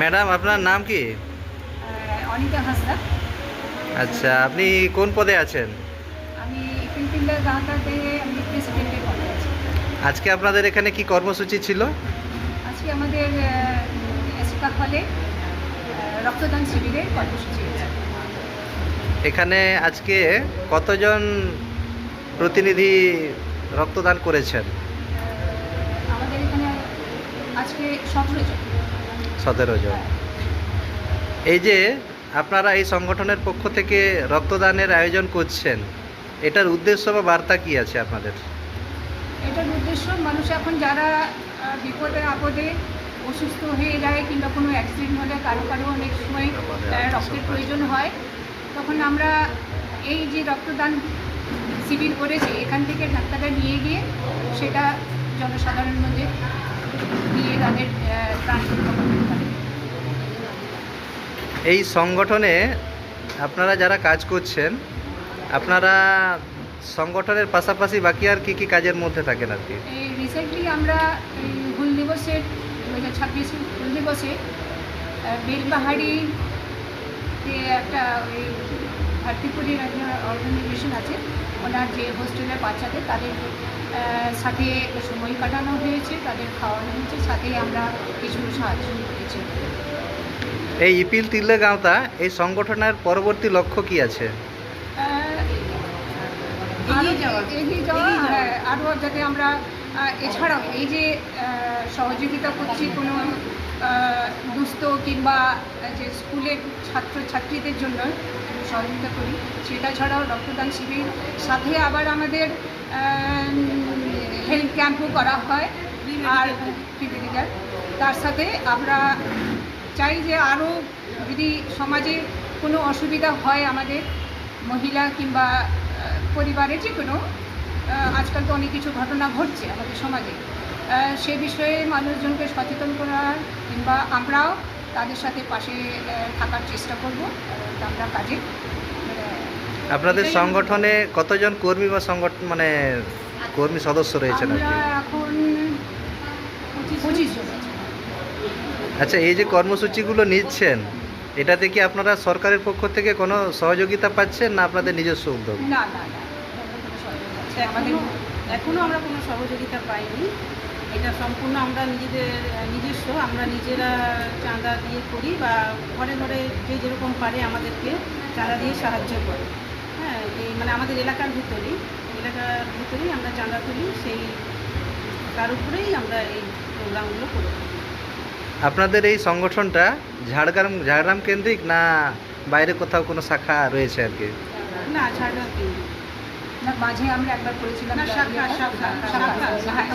Madam, আপনার নাম কি? অনিতা হাসদা। আচ্ছা, আপনি কোন পদে আছেন? আমি ইপিলপিল্লা গাঁওটাতে আমি প্রেসিডেন্টের পদে আছি। আজকে আপনাদের এখানে কি কর্মসূচি ছিল? আজকে আমাদের এসকা হলে রক্তদান শিবিরের কর্মসূচি আছে। এখানে আজকে কতজন প্রতিনিধি রক্তদান করেছেন? আমাদের এখানে আজকে 17 জন। 17 জন। এই যে আপনারা এই সংগঠনের পক্ষ থেকে রক্তদানের আয়োজন করছেন, এটার উদ্দেশ্য বা বার্তা কি আছে আপনাদের? এটার উদ্দেশ্য, মানুষ এখন যারা বিপদে আপদে অসুস্থ হয়ে যায় কিংবা কোনো অ্যাক্সিডেন্ট হলে কারো অনেক সময় রক্তের প্রয়োজন হয়, তখন আমরা এই যে রক্তদান শিবির করেছি এখান থেকে টাকাটা নিয়ে গিয়ে সেটা জনসাধারণের মধ্যে দিয়ে তাদের প্রাণ রক্ষা করতে পারে। এই সংগঠনে আপনারা যারা কাজ করছেন, আপনারা সংগঠনের পাশাপাশি বাকি আর কি কি কাজের মধ্যে থাকেন আর কি? এই রিসেন্টলি আমরা এই হুল দিবসের 2026 হুল দিবসে বেলপাহাড়ি একটা ওই ভারতীপুরের একটা অর্গানাইজেশন আছে, ওনার যে হোস্টেলের বাচ্চাদের তাদের সাথে সময় কাটানো হয়েছে, তাদের খাওয়ানো হয়েছে, সাথে আমরা কিছু সাহায্য করেছি। এই ইপিল তিল্লে গাঁওতা এই সংগঠনের পরবর্তী লক্ষ্য কি আছে? এগিয়ে যাওয়া, আরও যাতে আমরা এছাড়াও এই যে সহযোগিতা করছি কোনো দুস্থ কিংবা যে স্কুলের ছাত্রছাত্রীদের জন্য সহযোগিতা করি, সেটা ছাড়াও রক্তদান শিবির, সাথে আবার আমাদের হেলথ ক্যাম্পও করা হয় আর ফিজিক্যাল। তার সাথে আমরা চাই যে আরও যদি সমাজে কোনো অসুবিধা হয় আমাদের মহিলা কিংবা পরিবারে, যে কোনো আজকাল তো অনেক কিছু ঘটনা ঘটছে আমাদের সমাজে, সে বিষয়ে মানুষজনকে সচেতন করার কিংবা আমরাও তাদের সাথে পাশে থাকার চেষ্টা করব। আমরা কাজে আপনাদের সংগঠনে কতজন কর্মী বা সংগঠন মানে কর্মী সদস্য রয়েছেন আর আমরা কি? এখন 25 জন আছি। আচ্ছা, এই যে কর্মসূচিগুলো নিচ্ছেন, এটাতে কি আপনারা সরকারের পক্ষ থেকে কোনো সহযোগিতা পাচ্ছেন না আপনাদের নিজস্ব উদ্যোগ? না না না, আমাদের এখনও আমরা কোনো সহযোগিতা পাইনি। এটা সম্পূর্ণ আমরা নিজস্ব, আমরা নিজেরা চাঁদা দিয়ে করি বা ঘরে ঘরে যে যেরকম পারে আমাদেরকে চাঁদা দিয়ে সাহায্য করে। হ্যাঁ, এই মানে আমাদের এলাকার ভিতরেই আমরা চাঁদা তুলি, সেই তার উপরেই আমরা এই প্রোগ্রামগুলো করে থাকি। আপনাদের এই সংগঠনটা ঝাড়গ্রাম কেন্দ্রিক না বাইরে কোথাও কোনো শাখা রয়েছে আর কি? না, ঝাড়গ্রাম কেন্দ্র না, মাঝে আমরা একবার করেছিলাম না, শাখা। শাখা